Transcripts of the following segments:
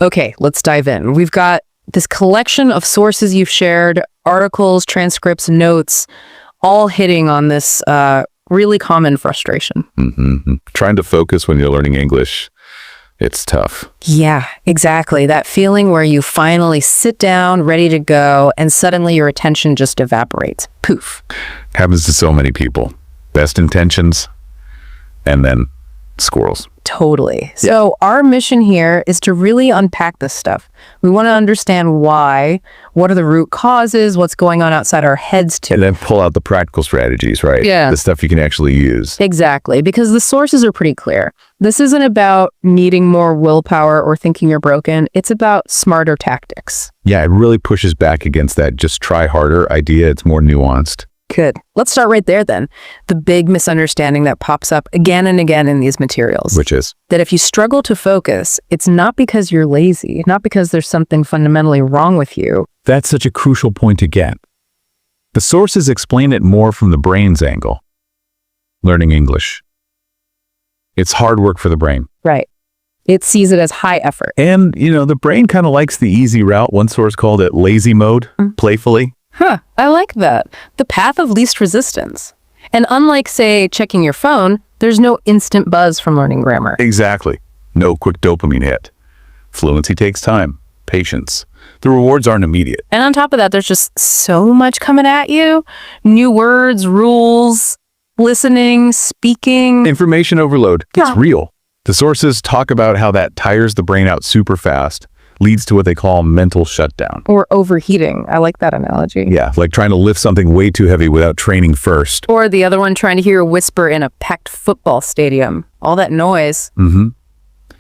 Okay, let's dive in. We've got this collection of sources you've shared, articles, transcripts, notes, all hitting on this really common frustration. Trying to focus when you're learning English, it's tough. Yeah, exactly. That feeling where you finally sit down, ready to go, and suddenly your attention just evaporates. Poof. Happens to so many people. Best intentions, and then squirrels. Totally. So our mission here is to really unpack this stuff. We want to understand why, what are the root causes, what's going on outside our heads too. And then pull out the practical strategies, right? Yeah. The stuff you can actually use. Exactly, because the sources are pretty clear. This isn't about needing more willpower or thinking you're broken. It's about smarter tactics. Yeah, it really pushes back against that just try harder idea. It's more nuanced. Good. Let's start right there then. The big misunderstanding that pops up again and again in these materials. Which is? That if you struggle to focus, it's not because you're lazy, not because there's something fundamentally wrong with you. That's such a crucial point again. The sources explain it more from the brain's angle. Learning English. It's hard work for the brain. Right. It sees it as high effort. And, the brain kind of likes the easy route. One source called it lazy mode, playfully. Huh, I like that. The path of least resistance. And unlike, say, checking your phone, there's no instant buzz from learning grammar. Exactly. No quick dopamine hit. Fluency takes time, patience. The rewards aren't immediate. And on top of that, there's just so much coming at you. New words, rules, listening, speaking. Information overload. Yeah. It's real. The sources talk about how that tires the brain out super fast, leads to what they call mental shutdown. Or overheating. I like that analogy. Yeah, like trying to lift something way too heavy without training first. Or the other one, trying to hear a whisper in a packed football stadium. All that noise.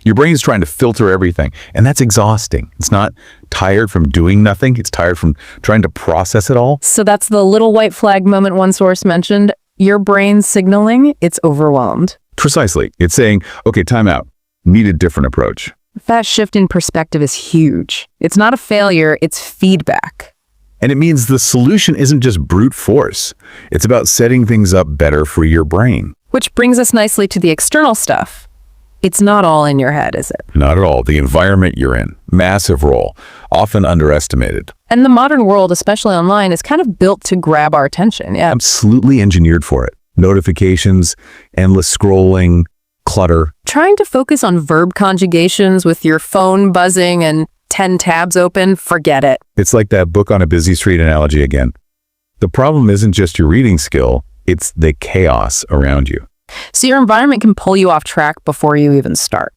Your brain's trying to filter everything, and that's exhausting. It's not tired from doing nothing. It's tired from trying to process it all. So that's the little white flag moment one source mentioned. Your brain's signaling it's overwhelmed. Precisely. It's saying, okay, time out. Need a different approach. That shift in perspective is huge. It's not a failure, it's feedback. And it means the solution isn't just brute force. It's about setting things up better for your brain. Which brings us nicely to the external stuff. It's not all in your head, is it? Not at all. The environment you're in. Massive role. Often underestimated. And the modern world, especially online, is kind of built to grab our attention. Yeah. Absolutely engineered for it. Notifications, endless scrolling, clutter. Trying to focus on verb conjugations with your phone buzzing and 10 tabs open, forget it. It's like that book on a busy street analogy again. The problem isn't just your reading skill, it's the chaos around you. So your environment can pull you off track before you even start.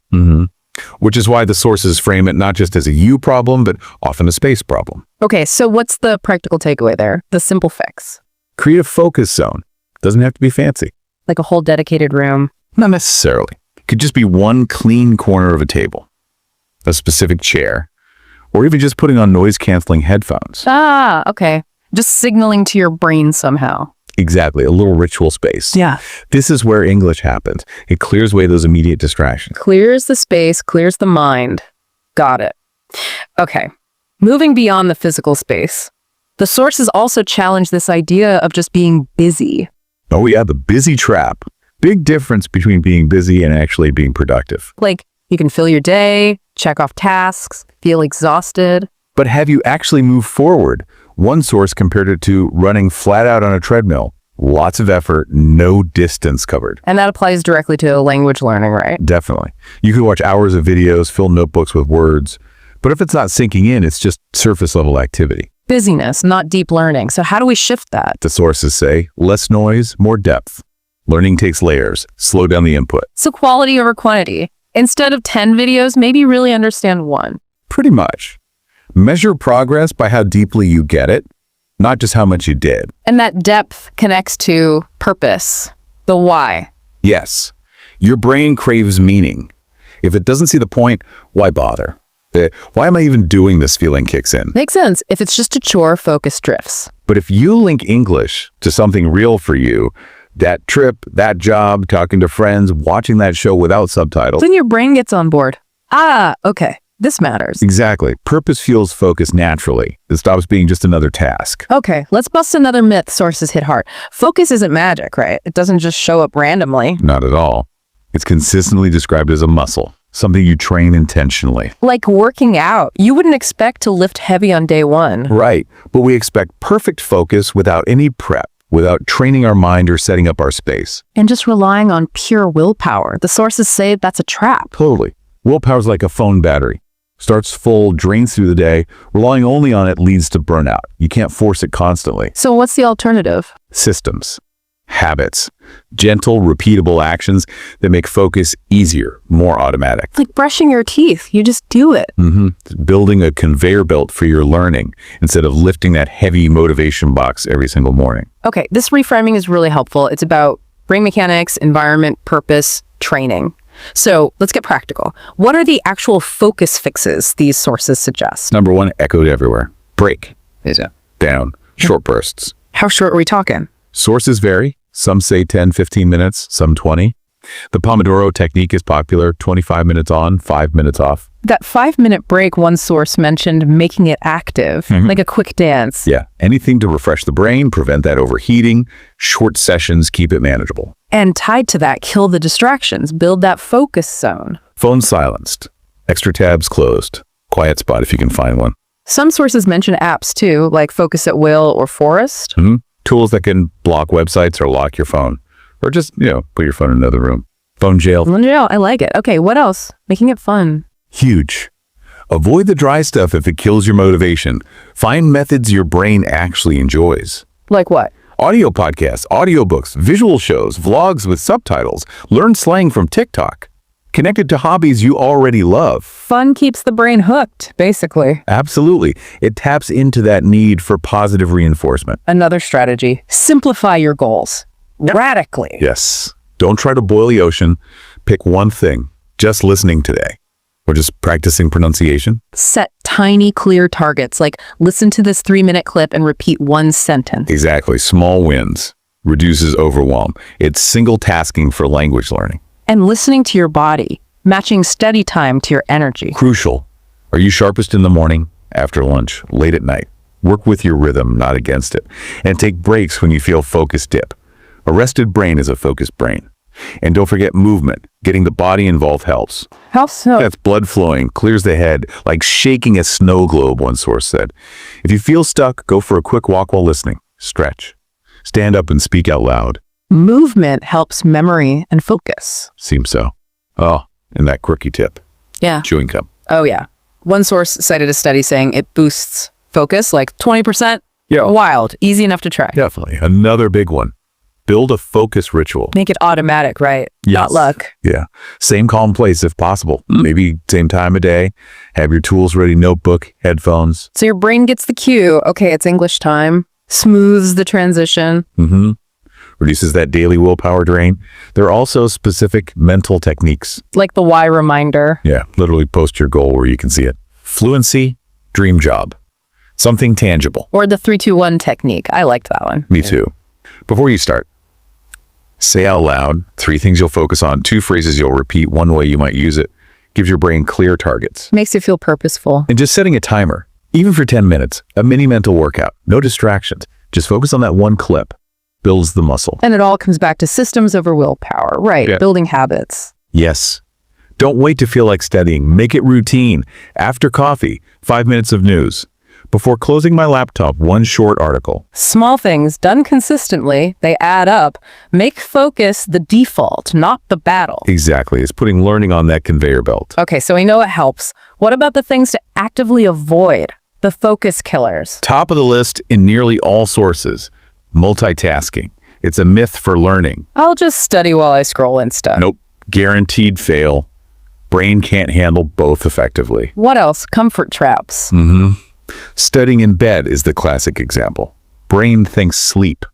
Which is why the sources frame it not just as a you problem, but often a space problem. Okay, so what's the practical takeaway there? The simple fix. Create a focus zone. Doesn't have to be fancy. Like a whole dedicated room. Not necessarily. It could just be one clean corner of a table, a specific chair, or even just putting on noise-canceling headphones. Ah, okay. Just signaling to your brain somehow. Exactly, a little ritual space. Yeah. This is where English happens. It clears away those immediate distractions. Clears the space, clears the mind. Got it. Okay. Moving beyond the physical space, the sources also challenge this idea of just being busy. Oh yeah, the busy trap. Big difference between being busy and actually being productive. Like, you can fill your day, check off tasks, feel exhausted. But have you actually moved forward? One source compared it to running flat out on a treadmill. Lots of effort, no distance covered. And that applies directly to language learning, right? Definitely. You can watch hours of videos, fill notebooks with words, but if it's not sinking in, it's just surface level activity. Busyness, not deep learning. So how do we shift that? The sources say, less noise, more depth. Learning takes layers. Slow down the input. So quality over quantity. Instead of 10 videos, maybe really understand one. Pretty much. Measure progress by how deeply you get it, not just how much you did. And that depth connects to purpose, the why. Yes. Your brain craves meaning. If it doesn't see the point, why bother? Why am I even doing this feeling kicks in? Makes sense. If it's just a chore, focus drifts. But if you link English to something real for you, that trip, that job, talking to friends, watching that show without subtitles. Then your brain gets on board. Ah, okay. This matters. Exactly. Purpose fuels focus naturally. It stops being just another task. Okay, let's bust another myth sources hit hard. Focus isn't magic, right? It doesn't just show up randomly. Not at all. It's consistently described as a muscle. something you train intentionally. Like working out. You wouldn't expect to lift heavy on day one. Right, but we expect perfect focus without any prep, without training our mind or setting up our space. And just relying on pure willpower. The sources say that's a trap. Totally. Willpower's like a phone battery. Starts full, drains through the day. Relying only on it leads to burnout. You can't force it constantly. So what's the alternative? Systems, habits, gentle, repeatable actions that make focus easier, more automatic. Like brushing your teeth. You just do it. Building a conveyor belt for your learning instead of lifting that heavy motivation box every single morning. Okay, this reframing is really helpful. It's about brain mechanics, environment, purpose, training. So let's get practical. What are the actual focus fixes these sources suggest? Number one, echoed everywhere. Break. Down. Short bursts. How short are we talking? Sources vary. Some say 10, 15 minutes, some 20. The Pomodoro technique is popular. 25 minutes on, 5 minutes off. That 5-minute break, one source mentioned making it active, like a quick dance. Yeah, anything to refresh the brain, prevent that overheating. Short sessions keep it manageable. And tied to that, kill the distractions, build that focus zone. Phone silenced. Extra tabs closed. Quiet spot if you can find one. Some sources mention apps too, like Focus at Will or Forest. Tools that can block websites or lock your phone. Or just, put your phone in another room. Phone jail. I like it. Okay, what else? Making it fun. Huge. Avoid the dry stuff if it kills your motivation. Find methods your brain actually enjoys. Like what? Audio podcasts, audiobooks, visual shows, vlogs with subtitles. Learn slang from TikTok. Connected to hobbies you already love. Fun keeps the brain hooked, basically. Absolutely. It taps into that need for positive reinforcement. Another strategy, simplify your goals. Radically. Yes. Don't try to boil the ocean. Pick one thing. Just listening today. Or just practicing pronunciation. Set tiny, clear targets, like listen to this 3-minute clip and repeat one sentence. Exactly. Small wins. Reduces overwhelm. It's single tasking for language learning. And listening to your body, matching study time to your energy. Crucial. Are you sharpest in the morning, after lunch, late at night? Work with your rhythm, not against it. And take breaks when you feel focus dip. A rested brain is a focused brain. And don't forget movement. Getting the body involved helps. How so? That's blood flowing, clears the head, like shaking a snow globe, one source said. If you feel stuck, go for a quick walk while listening. Stretch. Stand up and speak out loud. Movement helps memory and focus. Seems so. Oh, and that quirky tip. Yeah. Chewing gum. Oh, yeah. One source cited a study saying it boosts focus like 20%. Yeah. Wild. Easy enough to try. Definitely. Another big one. Build a focus ritual. Make it automatic, right? Yes. Not luck. Yeah. Same calm place if possible. Maybe same time of day. Have your tools ready, notebook, headphones. So your brain gets the cue. Okay, it's English time. Smooths the transition. Reduces that daily willpower drain. There are also specific mental techniques. Like the why reminder. Yeah, literally post your goal where you can see it. Fluency, dream job. Something tangible. Or the 3-2-1 technique. I liked that one. Me too. Before you start, say out loud 3 things you'll focus on, 2 phrases you'll repeat, 1 way you might use it. Gives your brain clear targets. Makes you feel purposeful. And just setting a timer, even for 10 minutes, a mini mental workout, no distractions. Just focus on that one clip. Builds the muscle. And it all comes back to systems over willpower. Right. Yeah. Building habits. Yes. Don't wait to feel like studying. Make it routine. After coffee, 5 minutes of news. Before closing my laptop, 1 short article. Small things done consistently, they add up. Make focus the default, not the battle. Exactly. It's putting learning on that conveyor belt. Okay, so we know it helps. What about the things to actively avoid? The focus killers. Top of the list in nearly all sources. Multitasking. It's a myth for learning. I'll just study while I scroll Insta. Nope. Guaranteed fail. Brain can't handle both effectively. What else? Comfort traps. Studying in bed is the classic example. Brain thinks sleep,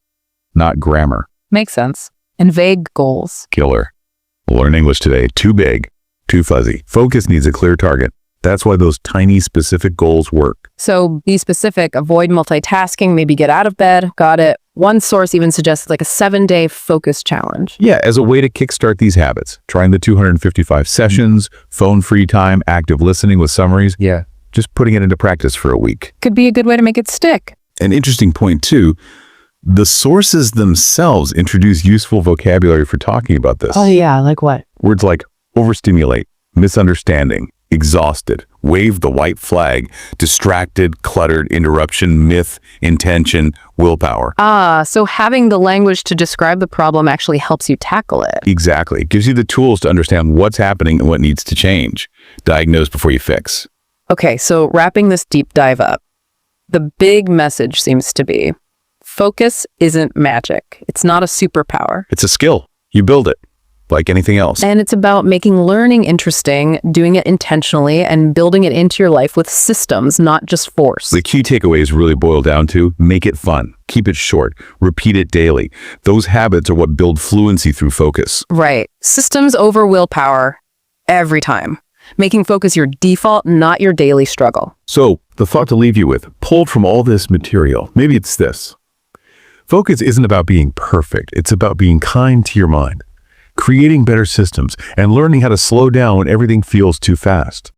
not grammar. Makes sense. And vague goals. Killer. Learn English today. Too big, too fuzzy. Focus needs a clear target. That's why those tiny specific goals work. So be specific, avoid multitasking, maybe get out of bed. Got it. One source even suggests like a 7-day focus challenge. Yeah, as a way to kickstart these habits. Trying the 255 sessions, phone-free time, active listening with summaries. Yeah. Just putting it into practice for a week. Could be a good way to make it stick. An interesting point too, the sources themselves introduce useful vocabulary for talking about this. Oh yeah, like what? Words like overstimulate, misunderstanding, exhausted, wave the white flag, distracted, cluttered, interruption, myth, intention, willpower. So having the language to describe the problem actually helps you tackle it. Exactly. It gives you the tools to understand what's happening and what needs to change. Diagnose before you fix. Okay, so wrapping this deep dive up, the big message seems to be focus isn't magic. It's not a superpower. It's a skill. You build it, like anything else. And it's about making learning interesting, doing it intentionally, and building it into your life with systems, not just force. The key takeaways really boil down to make it fun, keep it short, repeat it daily. Those habits are what build fluency through focus. Right. Systems over willpower every time. Making focus your default, not your daily struggle. So, the thought to leave you with, pulled from all this material, maybe it's this. Focus isn't about being perfect. It's about being kind to your mind, creating better systems, and learning how to slow down when everything feels too fast.